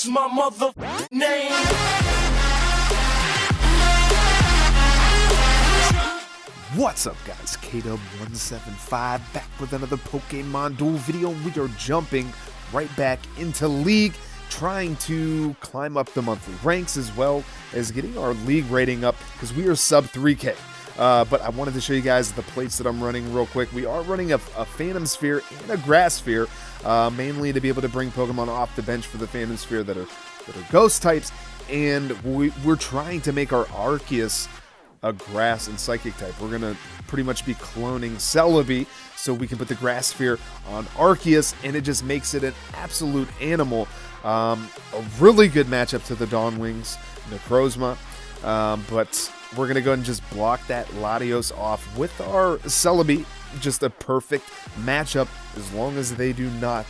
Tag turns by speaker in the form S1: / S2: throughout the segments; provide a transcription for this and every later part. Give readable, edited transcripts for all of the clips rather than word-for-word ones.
S1: What's my mother name?
S2: What's up, guys? KW175 back with another Pokémon Duel video. We are jumping right back into League, trying to climb up the monthly ranks as well as getting our League rating up because we are sub 3K. But I wanted to show you guys the plates that I'm running real quick. We are running a Phantom Sphere and a Grass Sphere, mainly to be able to bring Pokemon off the bench for the Phantom Sphere that are Ghost types, and we're trying to make our Arceus a Grass and Psychic type. We're gonna pretty much be cloning Celebi so we can put the Grass Sphere on Arceus, and it just makes it an absolute animal. A really good matchup to the Dawnwings, Necrozma, but we're going to go ahead and just block that Latios off with our Celebi. Just a perfect matchup as long as they do not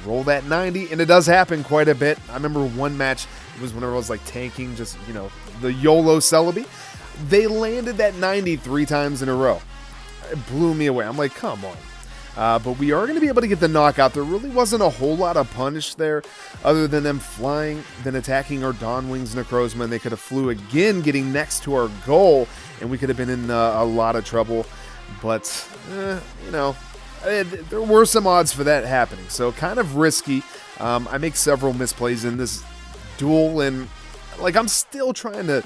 S2: roll that 90, and it does happen quite a bit. I remember one match, it was whenever I was like tanking, just, you know, the YOLO Celebi. They landed that 90 3 times in a row. It blew me away. I'm like, come on. But we are going to be able to get the knockout. There really wasn't a whole lot of punish there other than them flying, then attacking our Dawnwings Necrozma, and they could have flew again, getting next to our goal, and we could have been in a lot of trouble. But, you know, there were some odds for that happening, so kind of risky. I make several misplays in this duel, and, like, I'm still trying to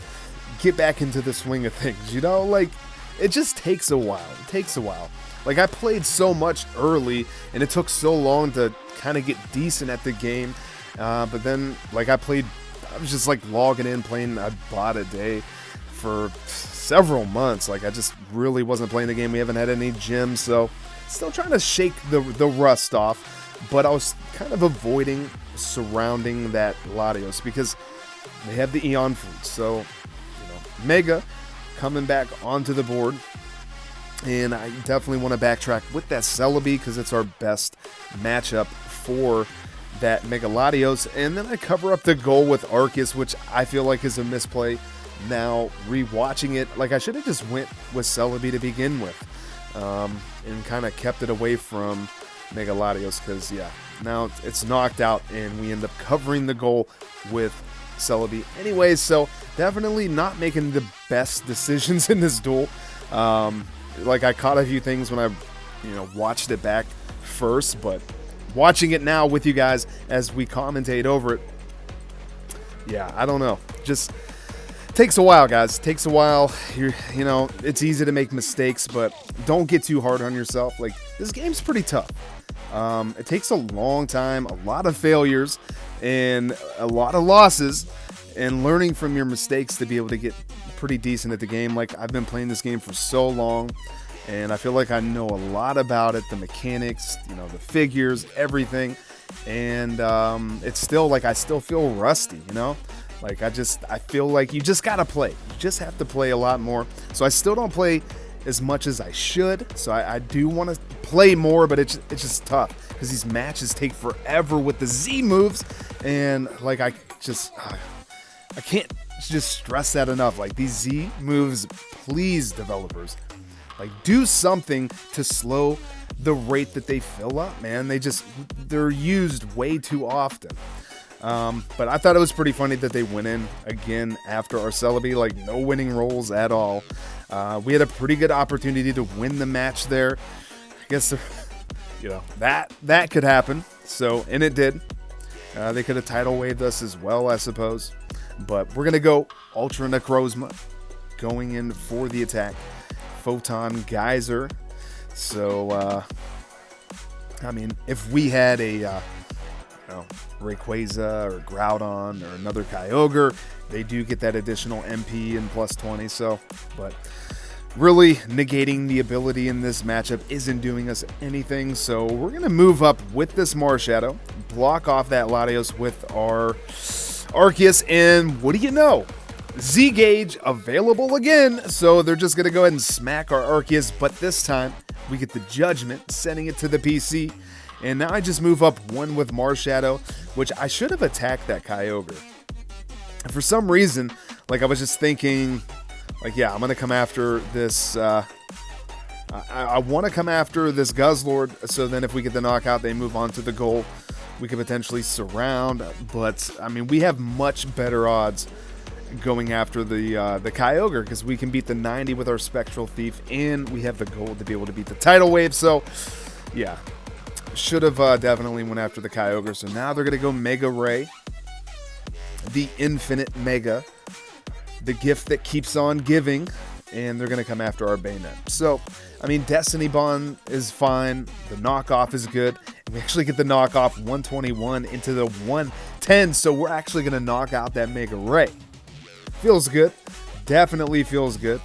S2: get back into the swing of things, you know? Like, it just takes a while. It takes a while. Like, I played so much early, and it took so long to kind of get decent at the game. But then, like, I was just, like, logging in, playing a bot a day for several months. Like, I just really wasn't playing the game. We haven't had any gyms, so still trying to shake the rust off. But I was kind of avoiding surrounding that Latios because they have the Eon Fruit. So, you know, Mega coming back onto the board. And I definitely want to backtrack with that Celebi because it's our best matchup for that Mega Latios. And then I cover up the goal with Arceus, which I feel like is a misplay. Now, rewatching it, like I should have just went with Celebi to begin with, and kind of kept it away from Mega Latios because, yeah, now it's knocked out and we end up covering the goal with Celebi. Anyways, so definitely not making the best decisions in this duel. Like, I caught a few things when I, you know, watched it back first, but watching it now with you guys as we commentate over it, yeah, I don't know. Just takes a while, guys. Takes a while. You know, it's easy to make mistakes, but don't get too hard on yourself. Like, this game's pretty tough. It takes a long time, a lot of failures, and a lot of losses, and learning from your mistakes to be able to get pretty decent at the game. Like, I've been playing this game for so long, and I feel like I know a lot about it, the mechanics, you know, the figures, everything, and it's still, like, I still feel rusty, you know? Like, I feel like you just gotta play. You just have to play a lot more. So I still don't play as much as I should, so I do want to play more, but it's just tough, because these matches take forever with the Z moves, and, like, I can't just stress that enough. Like, these Z moves, please, developers, like, do something to slow the rate that they fill up, man. They're used way too often. But I thought it was pretty funny that they went in again after our Celebi, like, no winning rolls at all. We had a pretty good opportunity to win the match there. I guess, you know, that could happen. So, and it did. They could have tidal waved us as well, I suppose. But we're going to go Ultra Necrozma, going in for the attack. Photon Geyser. So, I mean, if we had a Rayquaza or Groudon or another Kyogre, they do get that additional MP and plus 20. So, but really negating the ability in this matchup isn't doing us anything. So we're going to move up with this Marshadow, block off that Latios with our Arceus, and what do you know? Z-Gauge available again, so they're just going to go ahead and smack our Arceus, but this time we get the Judgment, sending it to the PC, and now I just move up one with Marshadow, which I should have attacked that Kyogre. For some reason, like, I was just thinking, like, yeah, I'm going to come after this, I want to come after this Guzzlord, so then if we get the knockout, they move on to the goal. we could potentially surround, but I mean, we have much better odds going after the Kyogre, because we can beat the 90 with our Spectral Thief, and we have the gold to be able to beat the Tidal Wave. So yeah, should have definitely went after the Kyogre. So now they're gonna go Mega Ray, the Infinite Mega, the gift that keeps on giving, and they're gonna come after our Banette. So I mean, Destiny Bond is fine, the knockoff is good, and we actually get the knockoff 121 into the 110, so we're actually gonna knock out that Mega Ray. Feels good. Definitely feels good.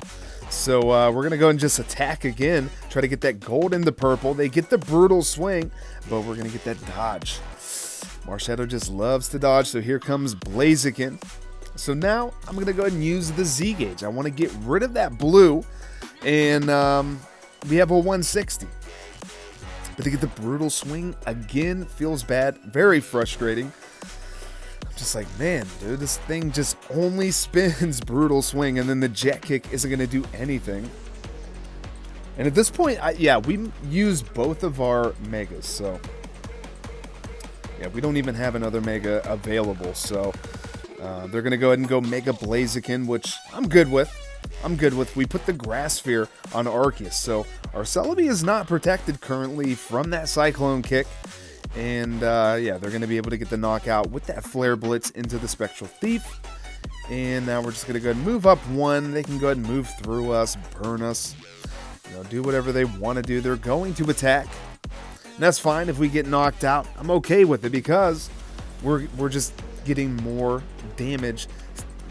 S2: So we're going to go and just attack again. Try to get that gold in the purple. They get the brutal swing, but we're going to get that dodge. Marshadow just loves to dodge, so here comes Blaziken. So now I'm going to go ahead and use the Z-Gauge. I want to get rid of that blue, and we have a 160. But to get the brutal swing again feels bad. Very frustrating. Just like, man, dude, this thing just only spins brutal swing, and then the jet kick isn't going to do anything. And at this point, yeah, we use both of our megas, so yeah, we don't even have another mega available. So they're going to go ahead and go Mega Blaziken, which I'm good with. We put the Grass Sphere on Arceus, so our Celebi is not protected currently from that Cyclone kick. And yeah, they're going to be able to get the knockout with that Flare Blitz into the Spectral Thief. And now we're just going to go ahead and move up one. They can go ahead and move through us, burn us, you know, do whatever they want to do. They're going to attack. And that's fine if we get knocked out. I'm okay with it because we're just getting more damage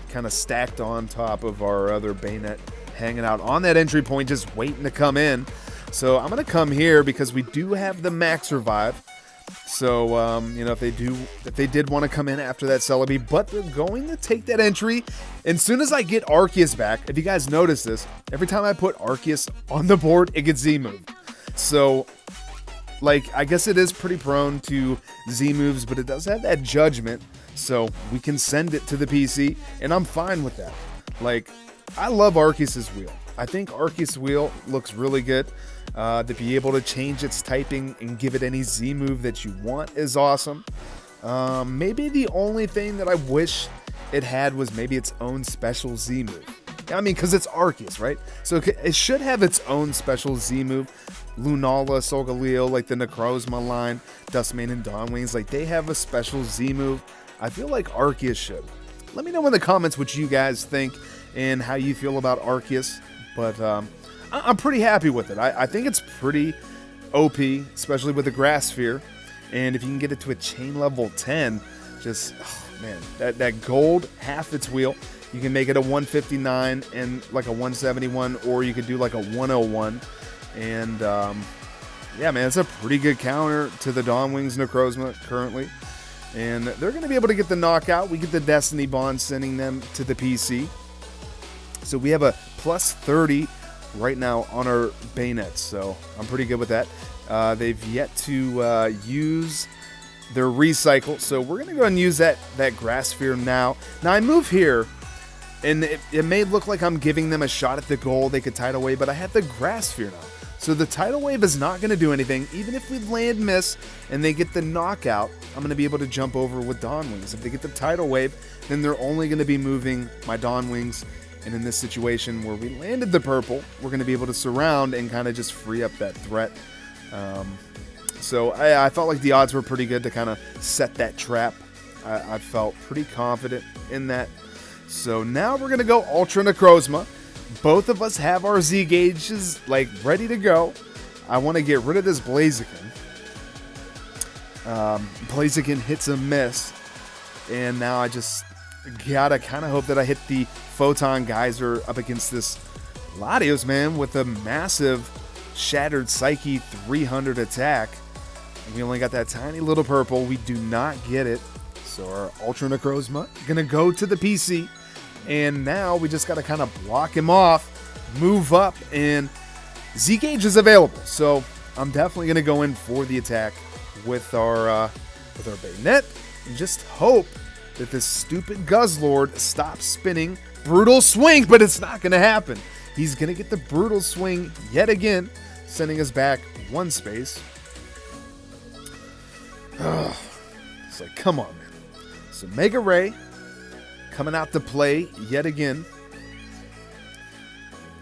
S2: kind of stacked on top of our other Banette hanging out on that entry point, just waiting to come in. So I'm going to come here because we do have the max revive. So, you know, if they did want to come in after that Celebi, but they're going to take that entry. And as soon as I get Arceus back, if you guys notice this, every time I put Arceus on the board, it gets Z-moved. So, like, I guess it is pretty prone to Z-moves, but it does have that judgment. So we can send it to the PC, and I'm fine with that. Like, I love Arceus's wheel. I think Arceus' wheel looks really good. To be able to change its typing and give it any Z move that you want is awesome. Maybe the only thing that I wish it had was maybe its own special Z move. I mean, because it's Arceus, right? So it should have its own special Z move. Lunala, Solgaleo, like the Necrozma line, Dustmane and Dawnwings, like they have a special Z move. I feel like Arceus should. Let me know in the comments what you guys think and how you feel about Arceus. But I'm pretty happy with it. I think it's pretty OP, especially with the Grass Sphere. And if you can get it to a chain level 10, just, oh, man, that gold, half its wheel, you can make it a 159 and like a 171, or you could do like a 101. And, yeah, man, it's a pretty good counter to the Dawnwings Necrozma currently. And they're going to be able to get the knockout. We get the Destiny Bond sending them to the PC. So we have a plus 30 right now on our Banette, so I'm pretty good with that. They've yet to use their recycle, so we're going to go and use that Grass Sphere now. Now I move here, and it may look like I'm giving them a shot at the goal. They could Tidal Wave, but I have the Grass Sphere now. So the Tidal Wave is not going to do anything. Even if we land miss and they get the knockout, I'm going to be able to jump over with Dawnwings. If they get the Tidal Wave, then they're only going to be moving my Dawnwings. And in this situation where we landed the purple, we're going to be able to surround and kind of just free up that threat. So I felt like the odds were pretty good to kind of set that trap. I felt pretty confident in that. So now we're going to go Ultra Necrozma. Both of us have our Z gauges like ready to go. I want to get rid of this Blaziken. Blaziken hits a miss. And now I just gotta kind of hope that I hit the Photon Geyser up against this Latios, man, with a massive Shattered Psyche 300 attack. And we only got that tiny little purple. We do not get it. So our Ultra Necrozma gonna go to the PC. And now we just got to kind of block him off, move up, and Z-Gauge is available. So I'm definitely going to go in for the attack with our Banette. And just hope that this stupid Guzzlord stops spinning Brutal Swing, but it's not going to happen. He's going to get the Brutal Swing yet again, sending us back one space. It's like, come on, man. So Mega Ray coming out to play yet again.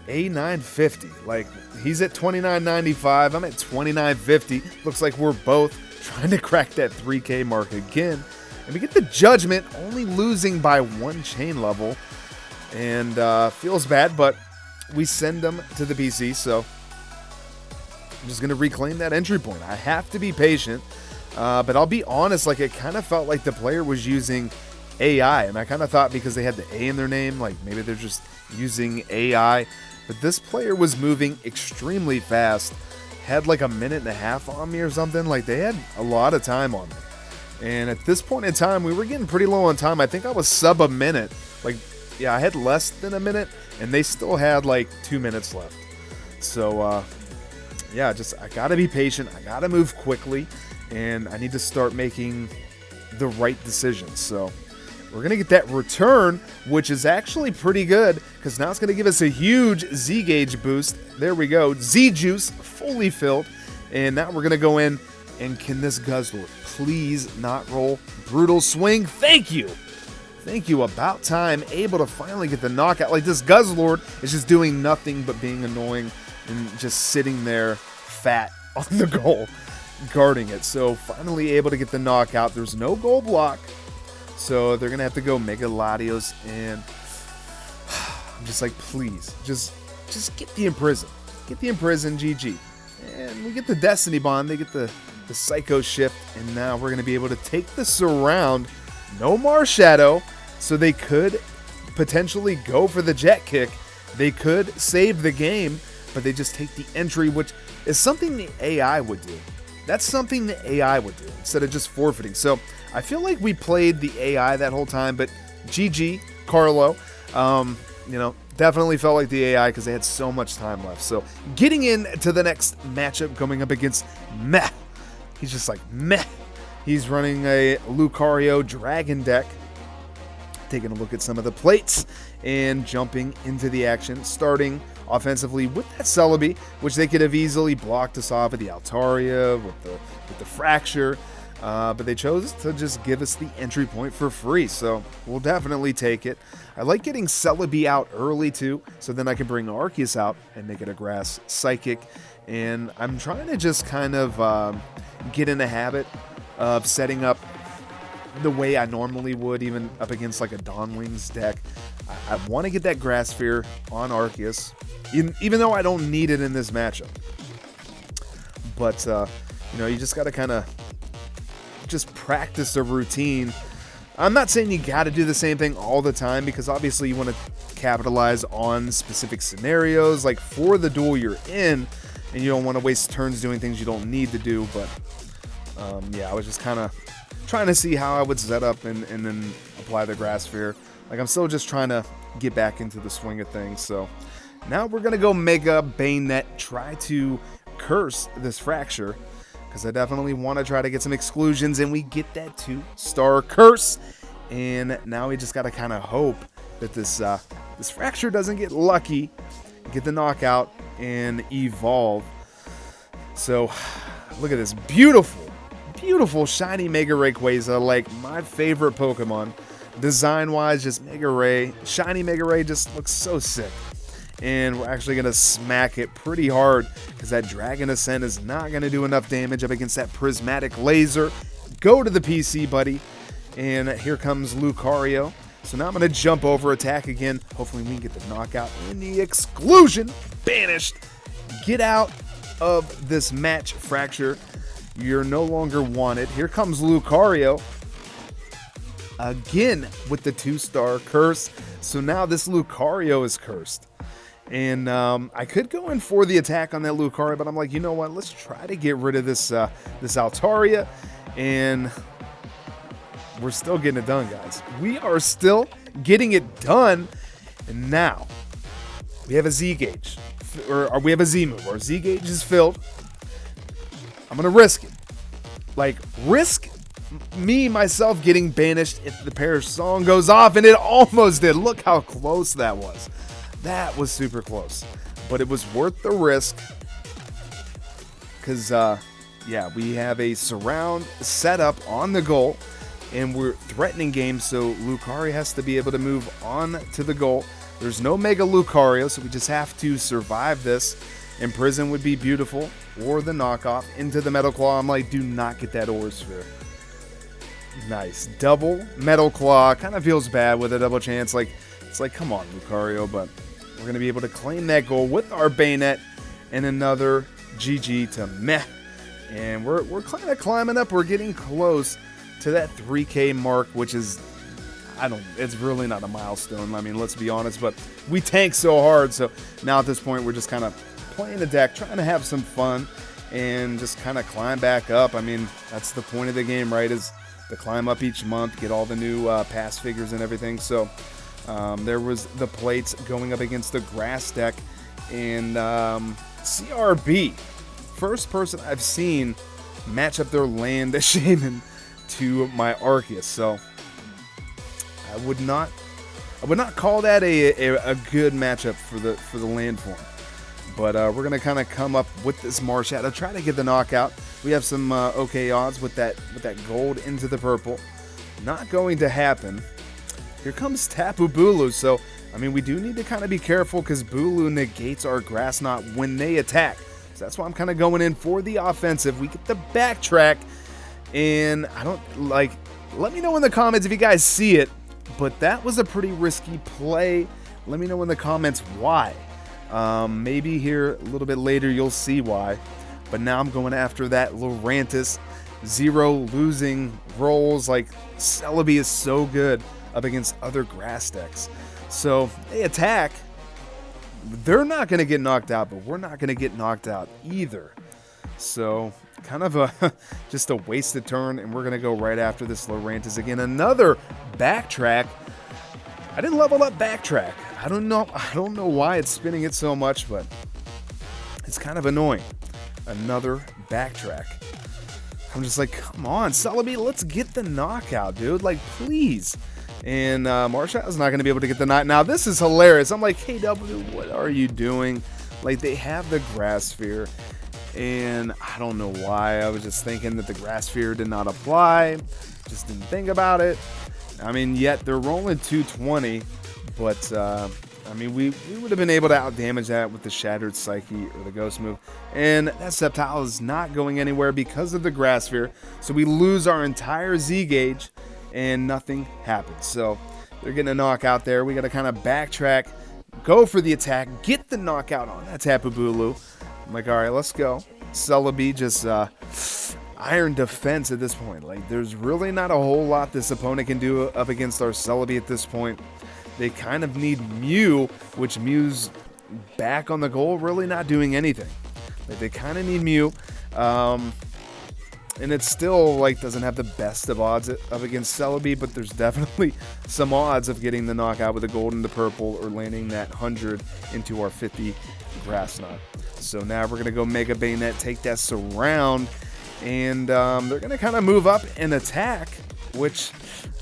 S2: A950. Like, he's at 29.95. I'm at 29.50. Looks like we're both trying to crack that 3K mark again. And we get the Judgment, only losing by 1 chain level. And feels bad, but we send them to the PC, so I'm just going to reclaim that entry point. I have to be patient, but I'll be honest, like, it kind of felt like the player was using AI, and I kind of thought because they had the A in their name, like, maybe they're just using AI. But this player was moving extremely fast, had like a minute and a half on me or something. Like, they had a lot of time on me. And at this point in time, we were getting pretty low on time. I think I was sub a minute. Like, yeah, I had less than a minute, and they still had like 2 minutes left. So, yeah, I gotta be patient. I gotta move quickly, and I need to start making the right decisions. So we're going to get that return, which is actually pretty good, because now it's going to give us a huge Z-Gauge boost. There we go. Z-Juice fully filled. And now we're going to go in, and can this Guzzlord please not roll? Brutal Swing. Thank you. Thank you. About time. Able to finally get the knockout. Like, this Guzzlord is just doing nothing but being annoying and just sitting there fat on the goal, guarding it. So finally able to get the knockout. There's no goal block. So they're going to have to go Mega Latios, and I'm just like, please, just get the Imprison. Get the Imprison, GG. And we get the Destiny Bond, they get the Psycho Shift, and now we're going to be able to take the Surround. No Marshadow, so they could potentially go for the Jet Kick. They could save the game, but they just take the entry, which is something the AI would do. That's something the AI would do, instead of just forfeiting. So I feel like we played the AI that whole time, but GG, Carlo, you know, definitely felt like the AI because they had so much time left. So getting into the next matchup, going up against Meh. He's just like, meh. He's running a Lucario Dragon deck. Taking a look at some of the plates and jumping into the action, starting offensively with that Celebi, which they could have easily blocked us off with the Altaria, with the Fracture, but they chose to just give us the entry point for free, so we'll definitely take it. I like getting Celebi out early too, so then I can bring Arceus out and make it a Grass Psychic, and I'm trying to just kind of get in the habit of setting up the way I normally would, even up against like a Dawn Wings deck. I want to get that Grass Sphere on Arceus, even though I don't need it in this matchup. But, you know, you just got to kind of just practice a routine. I'm not saying you got to do the same thing all the time, because obviously you want to capitalize on specific scenarios, like for the duel you're in, and you don't want to waste turns doing things you don't need to do. But, yeah, I was just kind of trying to see how I would set up and then apply the Grass Sphere. Like, I'm still just trying to get back into the swing of things. So now we're going to go Mega Banette, try to curse this Fracture, because I definitely want to try to get some exclusions, and we get that 2-star curse. And now we just got to kind of hope that this Fracture doesn't get lucky, get the knockout, and evolve. So look at this beautiful shiny Mega Rayquaza, like my favorite Pokemon. Design-wise, just Mega Ray, shiny Mega Ray just looks so sick. And we're actually going to smack it pretty hard, because that Dragon Ascent is not going to do enough damage up against that Prismatic Laser. Go to the PC, buddy. And here comes Lucario. So now I'm going to jump over, attack again. Hopefully we can get the knockout and the exclusion. Banished. Get out of this match, Fracture. You're no longer wanted. Here comes Lucario. Again with the 2-star curse. So now this Lucario is cursed. And I could go in for the attack on that Lucario, but I'm like, you know what? Let's try to get rid of this Altaria. And we're still getting it done, guys. We are still getting it done. And now we have a Z-Gauge. Or we have a Z-move. Our Z-Gauge is filled. I'm going to risk it. Like, risk myself getting banished if the Perish Song goes off, and it almost did. Look how close that was. That was super close. But it was worth the risk, because yeah, we have a surround setup on the goal, and we're threatening games, so Lucario has to be able to move on to the goal. There's no Mega Lucario, so we just have to survive this. Imprison would be beautiful, or the knockoff into the Metal Claw. I'm like, do not get that Aura Sphere. Nice. Double Metal Claw. Kind of feels bad with a double chance. Like, it's like, come on, Lucario, but we're going to be able to claim that goal with our Banette and another GG to meh. And we're kind of climbing up. We're getting close to that 3K mark, which is, it's really not a milestone. I mean, let's be honest, but we tank so hard. So now at this point, we're just kind of playing the deck, trying to have some fun and just kind of climb back up. I mean, that's the point of the game, right? Is to climb up each month, get all the new pass figures and everything. So there was the plates going up against the grass deck, and CRB, first person I've seen match up their land Shaman to my Arceus. So I would not call that a good matchup for the land form. But we're gonna kind of come up with this Marshadow, try to get the knockout. We have some okay odds with that gold into the purple. Not going to happen. Here comes Tapu Bulu. So I mean, we do need to kind of be careful because Bulu negates our Grass Knot when they attack. So that's why I'm kind of going in for the offensive. We get the backtrack, and I don't like. Let me know in the comments if you guys see it. But that was a pretty risky play. Let me know in the comments why. Maybe here a little bit later you'll see why. But now I'm going after that Lurantis. 0 losing rolls. Like, Celebi is so good up against other grass decks. So they attack. They're not going to get knocked out, but we're not going to get knocked out either. So kind of just a wasted turn, and we're going to go right after this Lurantis again. Another backtrack. I didn't level up backtrack. I don't know why it's spinning it so much, but it's kind of annoying. Another backtrack. I'm just like, come on, Celebi, let's get the knockout, dude. Like, please. And Marshall's not going to be able to get the knockout. Now, this is hilarious. I'm like, KW, what are you doing? Like, they have the Grass Sphere, and I don't know why. I was just thinking that the Grass Sphere did not apply. Just didn't think about it. I mean, yet they're rolling 220, but I mean, we would have been able to outdamage that with the Shattered Psyche or the Ghost move. And that Sceptile is not going anywhere because of the Grass Sphere. So we lose our entire Z gauge and nothing happens. So they're getting a knockout there. We got to kind of backtrack, go for the attack, get the knockout on that Tapu Bulu. I'm like, all right, let's go. Celebi just iron defense at this point. Like, there's really not a whole lot this opponent can do up against our Celebi at this point. They kind of need Mew, which Mew's back on the goal, really not doing anything. Like, they kind of need Mew, and it still like doesn't have the best of odds up against Celebi, but there's definitely some odds of getting the knockout with the gold and the purple, or landing that 100 into our 50 Grass Knot. So now we're gonna go Mega Banette, take that surround, and they're gonna kind of move up and attack, which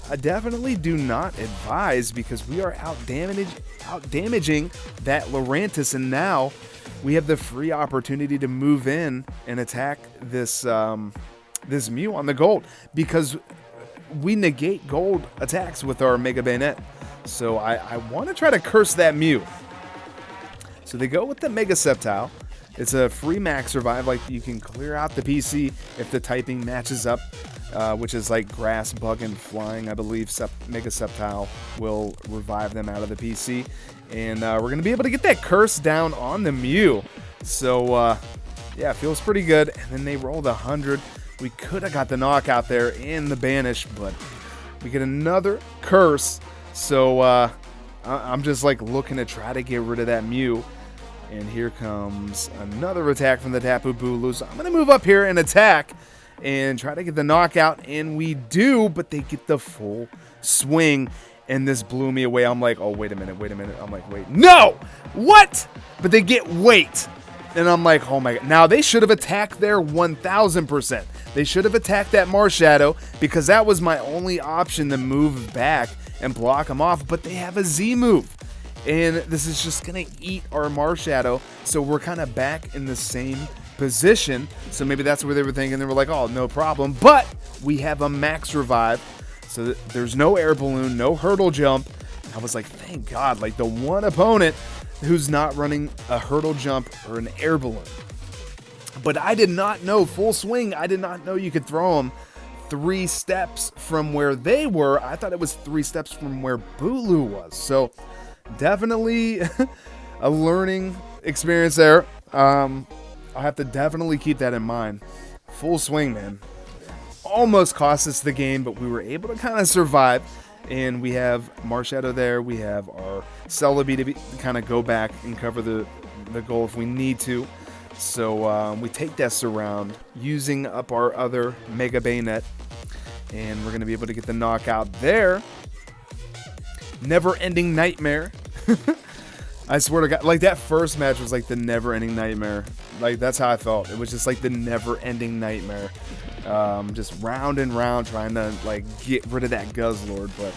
S2: I definitely do not advise, because we are out damaging that Lurantis, and now we have the free opportunity to move in and attack this this Mew on the gold, because we negate gold attacks with our Mega Banette. So I want to try to curse that Mew. So they go with the Mega Sceptile. It's a free max revive. Like, you can clear out the PC if the typing matches up, which is like grass, bug, and flying. I believe Mega Sceptile will revive them out of the PC. And we're going to be able to get that curse down on the Mew. So, yeah, it feels pretty good. And then they rolled 100. We could have got the knockout there in the Banish, but we get another curse. So, I'm just like looking to try to get rid of that Mew. And here comes another attack from the Tapu Bulu. So I'm going to move up here and attack and try to get the knockout. And we do, but they get the full swing. And this blew me away. I'm like, oh, wait a minute. I'm like, wait. No! What? But they get wait. And I'm like, oh my God. Now, they should have attacked there 1,000%. They should have attacked that Marshadow, because that was my only option to move back and block them off. But they have a Z move. And this is just going to eat our Marshadow. So we're kind of back in the same position. So maybe that's what they were thinking. They were like, oh, no problem. But we have a max revive. So there's no air balloon, no hurdle jump. I was like, thank God, like the one opponent who's not running a hurdle jump or an air balloon. But I did not know, full swing, I did not know you could throw them 3 steps from where they were. I thought it was 3 steps from where Bulu was. So definitely a learning experience there. I'll have to definitely keep that in mind. Full swing, man. Almost cost us the game, but we were able to kind of survive. And we have Marshadow there. We have our Celebi to kind of go back and cover the goal if we need to. So we take that surround using up our other Mega Banette. And we're going to be able to get the knockout there. Never-ending nightmare. I swear to God, like that first match was like the never-ending nightmare. Like that's how I felt. It was just like the never-ending nightmare. Just round and round trying to like get rid of that Guzzlord, but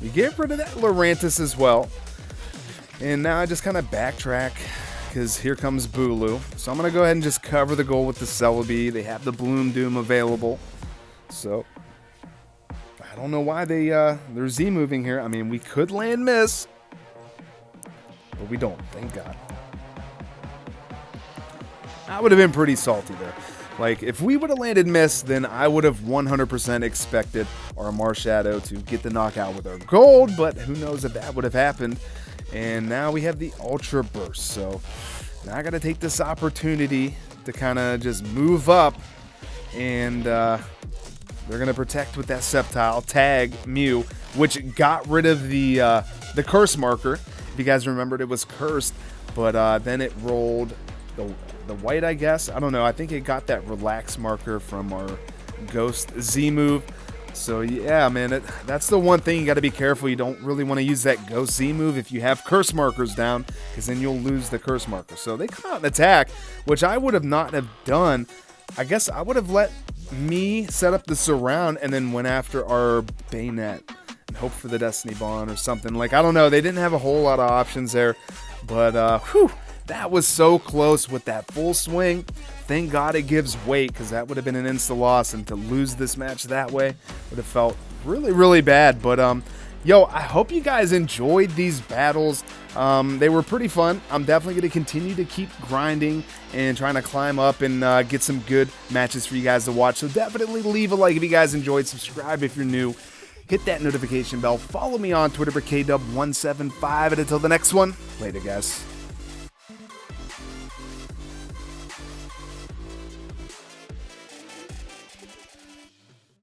S2: we get rid of that Lurantis as well. And now I just kind of backtrack because here comes Bulu. So I'm going to go ahead and just cover the goal with the Celebi. They have the Bloom Doom available. So I don't know why they're Z moving here. I mean, we could land miss, but we don't, thank God. I would have been pretty salty there. Like, if we would have landed miss, then I would have 100% expected our Marshadow to get the knockout with our gold, but who knows if that would have happened. And now we have the Ultra Burst, so now I got to take this opportunity to kind of just move up, and they're going to protect with that Sceptile, tag Mew, which got rid of the curse marker. If you guys remembered, it was cursed, but then it rolled the white, I guess. I don't know. I think it got that relax marker from our Ghost Z move. So yeah, man, that's the one thing you got to be careful. You don't really want to use that Ghost Z move if you have curse markers down, because then you'll lose the curse marker. So they come out and attack, which I would have not have done. I guess I would have let me set up the surround and then went after our Banette and hope for the Destiny Bond or something. Like, I don't know. They didn't have a whole lot of options there, but whew. That was so close with that full swing. Thank God it gives weight, because that would have been an insta loss, and to lose this match that way would have felt really, really bad. But yo, I hope you guys enjoyed these battles. They were pretty fun. I'm definitely going to continue to keep grinding and trying to climb up and get some good matches for you guys to watch. So definitely leave a like if you guys enjoyed. Subscribe if you're new. Hit that notification bell. Follow me on Twitter for KW175. And until the next one, later, guys.